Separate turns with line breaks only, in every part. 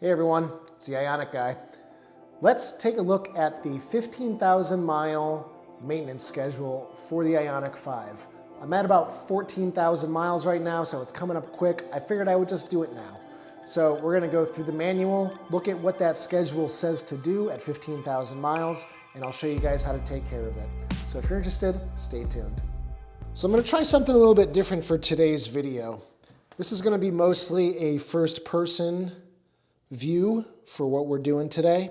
Hey everyone, it's the Ioniq guy. Let's take a look at the 15,000 mile maintenance schedule for the Ioniq 5. I'm at about 14,000 miles right now, so it's coming up quick. I figured I would just do it now. So we're gonna go through the manual, look at what that schedule says to do at 15,000 miles, and I'll show you guys how to take care of it. So if you're interested, stay tuned. So I'm gonna try something a little bit different for today's video. This is gonna be mostly a first person view for what we're doing today.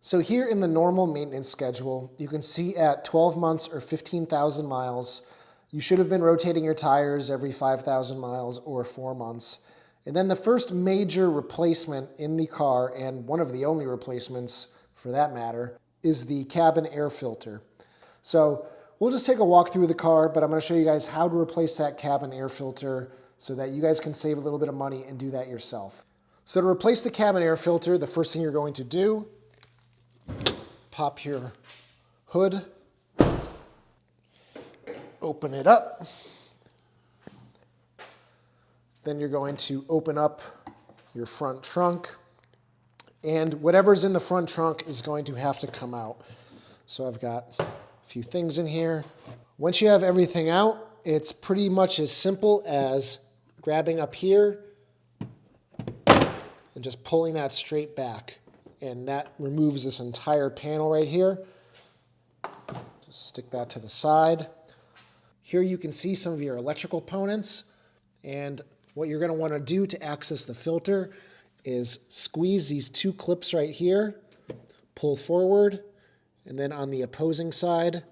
So here in the normal maintenance schedule, you can see at 12 months or 15,000 miles, you should have been rotating your tires every 5,000 miles or 4 months. And then the first major replacement in the car, and one of the only replacements for that matter, is the cabin air filter. So we'll just take a walk through the car, but I'm going to show you guys how to replace that cabin air filter so that you guys can save a little bit of money and do that yourself. So to replace the cabin air filter, the first thing you're going to do, pop your hood, open it up. Then you're going to open up your front trunk, and whatever's in the front trunk is going to have to come out. So I've got a few things in here. Once you have everything out, it's pretty much as simple as grabbing up here and just pulling that straight back. And that removes this entire panel right here. Just stick that to the side. Here you can see some of your electrical components, and what you're going to want to do to access the filter is squeeze these two clips right here, pull forward, and then on the opposing side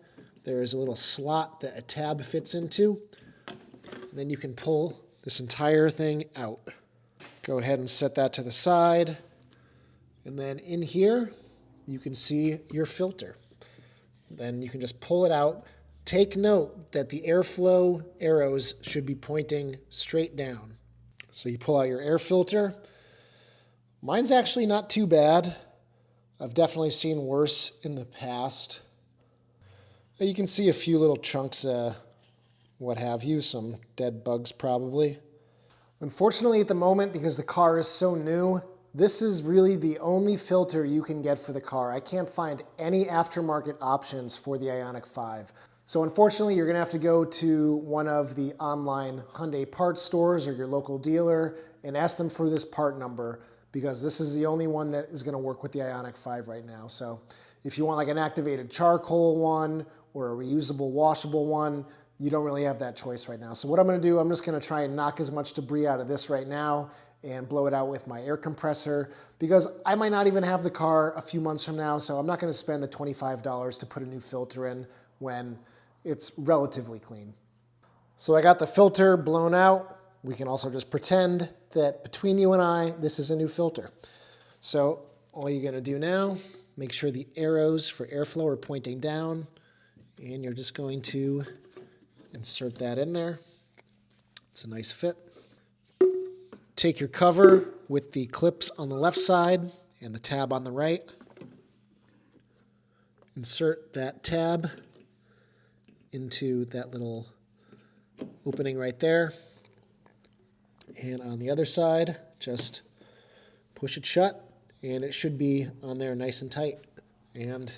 there is a little slot that a tab fits into, and then you can pull this entire thing out. Go ahead and set that to the side, and then in here you can see your filter. Then you can just pull it out. Take note that the airflow arrows should be pointing straight down. So you pull out your air filter. Mine's actually not too bad. I've definitely seen worse in the past. You can see a few little chunks, what have you, some dead bugs probably. Unfortunately at the moment, because the car is so new, this is really the only filter you can get for the car. I can't find any aftermarket options for the Ioniq 5. So unfortunately, you're gonna have to go to one of the online Hyundai parts stores or your local dealer and ask them for this part number, because this is the only one that is gonna work with the Ioniq 5 right now. So if you want like an activated charcoal one or a reusable washable one, you don't really have that choice right now. So what I'm gonna do, I'm just gonna try and knock as much debris out of this right now and blow it out with my air compressor, because I might not even have the car a few months from now, so I'm not gonna spend the $25 to put a new filter in when it's relatively clean. So I got the filter blown out. We can also just pretend that between you and I, this is a new filter. So all you're gonna do now, make sure the arrows for airflow are pointing down, and you're just going to insert that in there. It's a nice fit. Take your cover with the clips on the left side and the tab on the right. Insert that tab into that little opening right there. And on the other side, just push it shut, and it should be on there nice and tight. And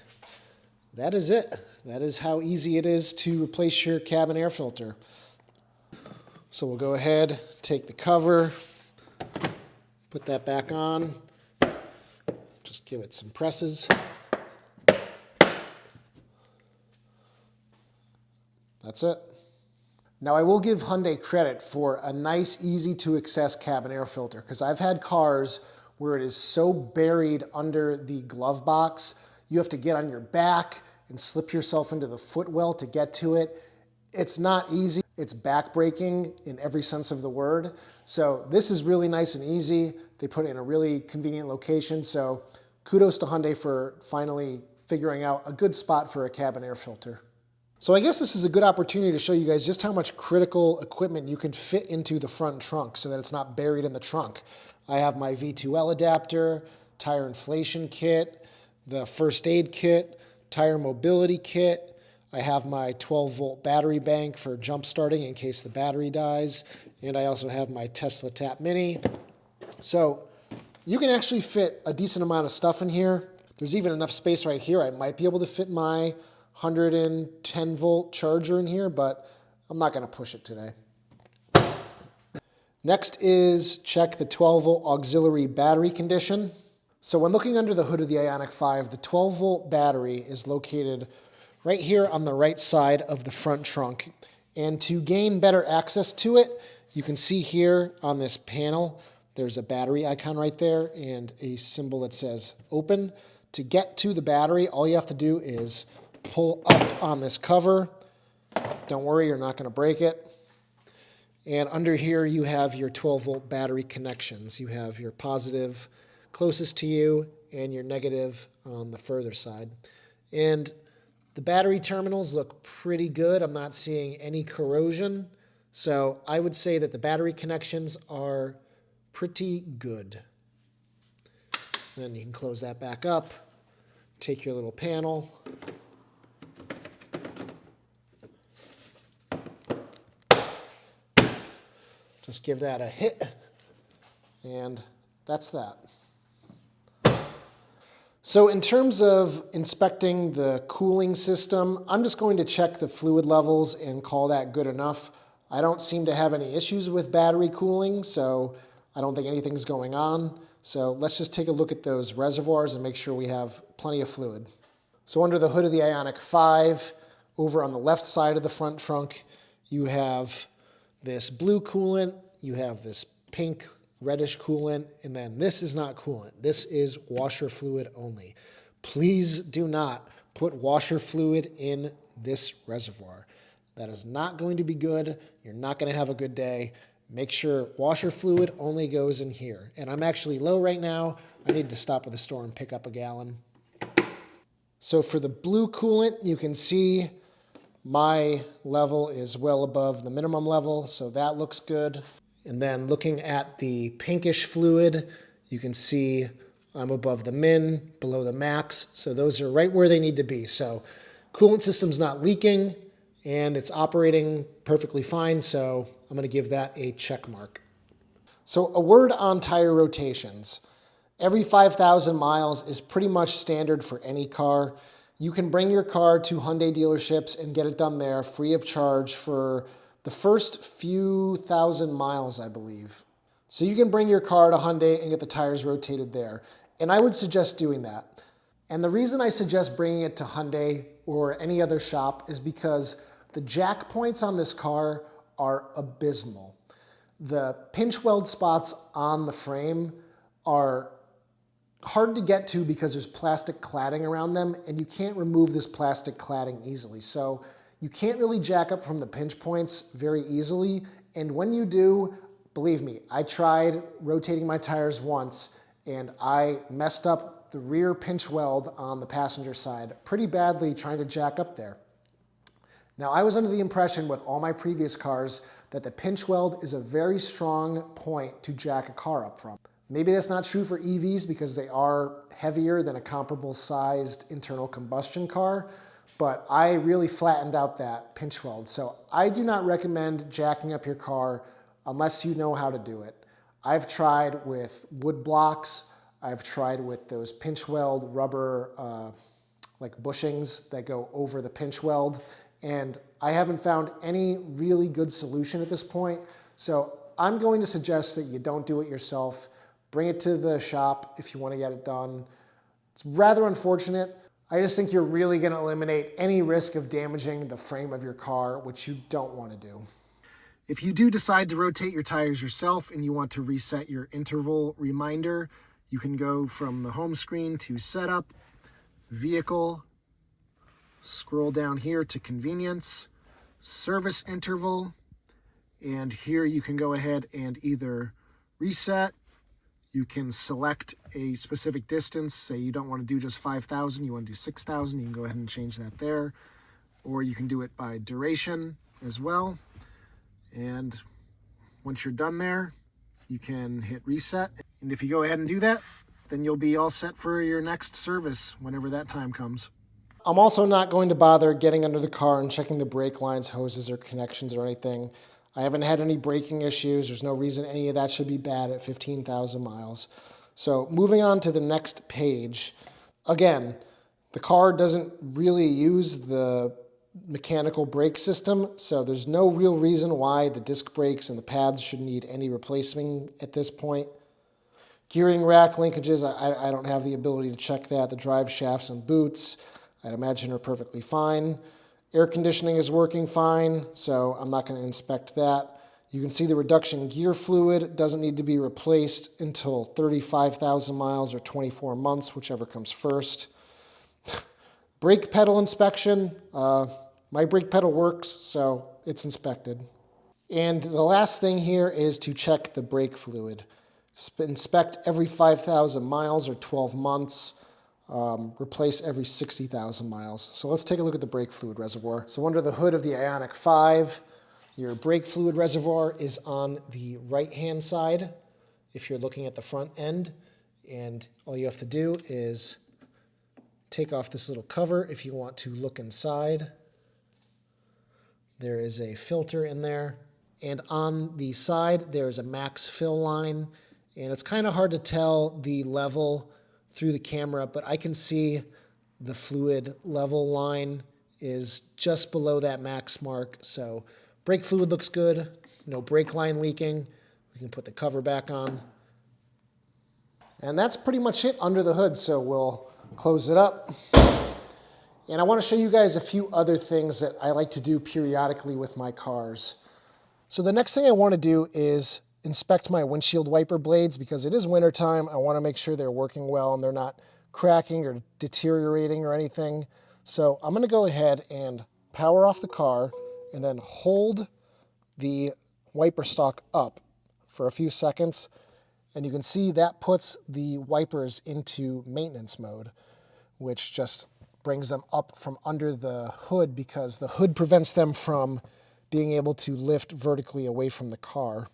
that is it. That is how easy it is to replace your cabin air filter. So we'll go ahead, take the cover, put that back on, just give it some presses. That's it. Now I will give Hyundai credit for a nice, easy to access cabin air filter, because I've had cars where it is so buried under the glove box, you have to get on your back and slip yourself into the footwell to get to it. It's not easy. It's backbreaking in every sense of the word. So this is really nice and easy. They put it in a really convenient location. So kudos to Hyundai for finally figuring out a good spot for a cabin air filter. So I guess this is a good opportunity to show you guys just how much critical equipment you can fit into the front trunk so that it's not buried in the trunk. I have my V2L adapter, tire inflation kit, the first aid kit, tire mobility kit. I have my 12-volt battery bank for jump starting in case the battery dies. And I also have my Tesla Tap Mini. So You can actually fit a decent amount of stuff in here. There's even enough space right here. I might be able to fit my 110 volt charger in here, but I'm not going to push it today. Next is check the 12 volt auxiliary battery condition. So when looking under the hood of the Ioniq 5, the 12 volt battery is located right here on the right side of the front trunk. And to gain better access to it, you can see here on this panel, there's a battery icon right there and a symbol that says open. To get to the battery, all you have to do is pull up on this cover. Don't worry, you're not going to break it. And under here, you have your 12 volt battery connections. You have your positive closest to you and your negative on the further side. And the battery terminals look pretty good. I'm not seeing any corrosion. So I would say that the battery connections are pretty good. Then you can close that back up, take your little panel. Just give that a hit, and that's that. So in terms of inspecting the cooling system, I'm just going to check the fluid levels and call that good enough. I don't seem to have any issues with battery cooling, so I don't think anything's going on. So let's just take a look at those reservoirs and make sure we have plenty of fluid. So under the hood of the Ioniq 5, over on the left side of the front trunk, you have this blue coolant, you have this pink reddish coolant, and then this is not coolant. This is washer fluid only. Please do not put washer fluid in this reservoir. That is not going to be good. You're not going to have a good day. Make sure washer fluid only goes in here. And I'm actually low right now. I need to stop at the store and pick up a gallon. So for the blue coolant, you can see my level is well above the minimum level, so that looks good. And then looking at the pinkish fluid, you can see I'm above the min, below the max, so those are right where they need to be. So coolant system's not leaking, and it's operating perfectly fine, so I'm going to give that a check mark. So a word on tire rotations. Every 5,000 miles is pretty much standard for any car. You can bring your car to Hyundai dealerships and get it done there free of charge for the first few thousand miles, I believe. So you can bring your car to Hyundai and get the tires rotated there. And I would suggest doing that. And the reason I suggest bringing it to Hyundai or any other shop is because the jack points on this car are abysmal. The pinch weld spots on the frame are hard to get to because there's plastic cladding around them, and you can't remove this plastic cladding easily. So you can't really jack up from the pinch points very easily. And when you do, believe me, I tried rotating my tires once and I messed up the rear pinch weld on the passenger side pretty badly trying to jack up there. Now, I was under the impression with all my previous cars that the pinch weld is a very strong point to jack a car up from. Maybe that's not true for EVs because they are heavier than a comparable sized internal combustion car, but I really flattened out that pinch weld. So I do not recommend jacking up your car unless you know how to do it. I've tried with wood blocks. I've tried with those pinch weld rubber like bushings that go over the pinch weld, and I haven't found any really good solution at this point. So I'm going to suggest that you don't do it yourself. Bring it to the shop if you want to get it done. It's rather unfortunate. I just think you're really going to eliminate any risk of damaging the frame of your car, which you don't want to do. If you do decide to rotate your tires yourself and you want to reset your interval reminder, you can go from the home screen to Setup, Vehicle, scroll down here to Convenience, Service Interval, and here you can go ahead and either reset. You can select a specific distance. Say you don't want to do just 5,000, you want to do 6,000. You can go ahead and change that there. Or you can do it by duration as well. And once you're done there, you can hit reset. And if you go ahead and do that, then you'll be all set for your next service whenever that time comes. I'm also not going to bother getting under the car and checking the brake lines, hoses, or connections or anything. I haven't had any braking issues. There's no reason any of that should be bad at 15,000 miles. So moving on to the next page, again, the car doesn't really use the mechanical brake system, so there's no real reason why the disc brakes and the pads should need any replacement at this point. Gearing rack linkages, I don't have the ability to check that. The drive shafts and boots, I'd imagine, are perfectly fine. Air conditioning is working fine, so I'm not going to inspect that. You can see the reduction gear fluid doesn't need to be replaced until 35,000 miles or 24 months, whichever comes first. Brake pedal inspection. My brake pedal works, so it's inspected. And the last thing here is to check the brake fluid. Inspect every 5,000 miles or 12 months. Replace every 60,000 miles. So let's take a look at the brake fluid reservoir. So under the hood of the Ioniq 5, your brake fluid reservoir is on the right-hand side if you're looking at the front end. And all you have to do is take off this little cover if you want to look inside. There is a filter in there. And on the side, there is a max fill line. And it's kind of hard to tell the level through the camera, but I can see the fluid level line is just below that max mark. So brake fluid looks good, no brake line leaking. We can put the cover back on. And that's pretty much it under the hood, so we'll close it up. And I want to show you guys a few other things that I like to do periodically with my cars. So the next thing I want to do is inspect my windshield wiper blades because it is wintertime. I want to make sure they're working well and they're not cracking or deteriorating or anything. So I'm going to go ahead and power off the car and then hold the wiper stalk up for a few seconds. And you can see that puts the wipers into maintenance mode, which just brings them up from under the hood because the hood prevents them from being able to lift vertically away from the car.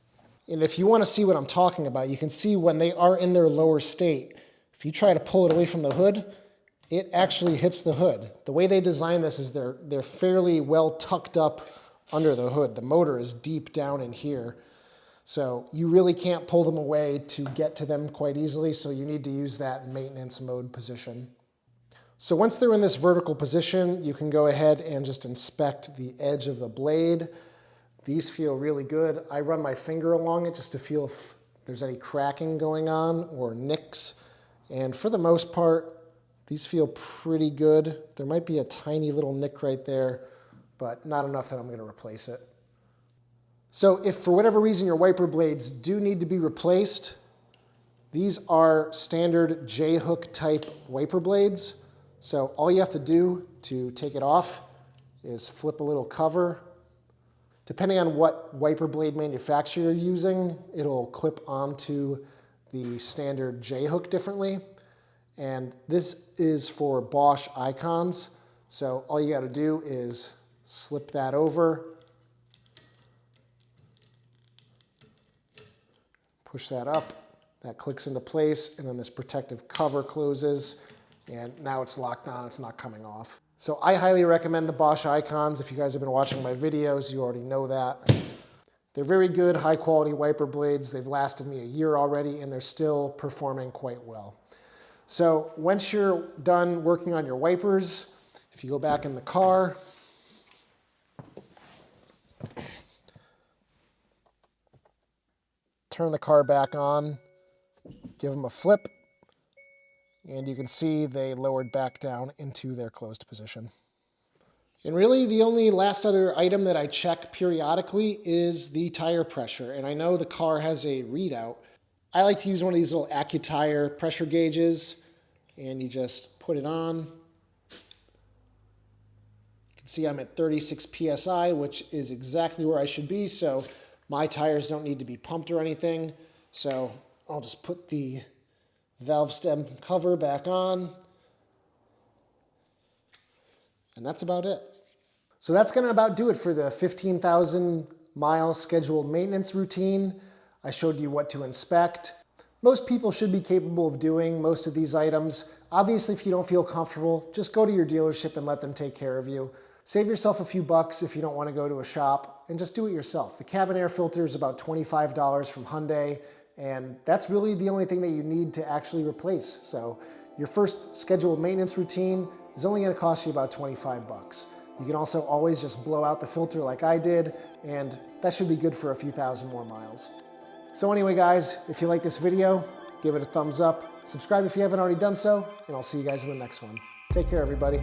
And if you want to see what I'm talking about, you can see when they are in their lower state, if you try to pull it away from the hood, it actually hits the hood. The way they design this is they're fairly well tucked up under the hood. The motor is deep down in here. So you really can't pull them away to get to them quite easily, so you need to use that maintenance mode position. So once they're in this vertical position, you can go ahead and just inspect the edge of the blade. These feel really good. I run my finger along it just to feel if there's any cracking going on or nicks. And for the most part, these feel pretty good. There might be a tiny little nick right there, but not enough that I'm going to replace it. So if for whatever reason your wiper blades do need to be replaced, these are standard J-hook type wiper blades. So all you have to do to take it off is flip a little cover. Depending on what wiper blade manufacturer you're using, it'll clip onto the standard J-hook differently. And this is for Bosch icons. So all you got to do is slip that over, push that up, that clicks into place, and then this protective cover closes, and now it's locked on, it's not coming off. So I highly recommend the Bosch icons. If you guys have been watching my videos, you already know that. They're very good, high quality wiper blades. They've lasted me a year already, and they're still performing quite well. So once you're done working on your wipers, if you go back in the car, turn the car back on, give them a flip, and you can see they lowered back down into their closed position. And really the only last other item that I check periodically is the tire pressure. And I know the car has a readout. I like to use one of these little AccuTire pressure gauges, and you just put it on. You can see I'm at 36 PSI, which is exactly where I should be, so my tires don't need to be pumped or anything. So I'll just put the valve stem cover back on. And that's about it. So that's going to about do it for the 15,000 mile scheduled maintenance routine. I showed you what to inspect. Most people should be capable of doing most of these items. Obviously, if you don't feel comfortable, just go to your dealership and let them take care of you. Save yourself a few bucks if you don't want to go to a shop, and just do it yourself. The cabin air filter is about $25 from Hyundai, And that's really the only thing that you need to actually replace. So your first scheduled maintenance routine is only going to cost you about 25 bucks. You can also always just blow out the filter like I did, and that should be good for a few thousand more miles. So anyway, guys, if you like this video, give it a thumbs up, subscribe if you haven't already done so, and I'll see you guys in the next one. Take care, everybody.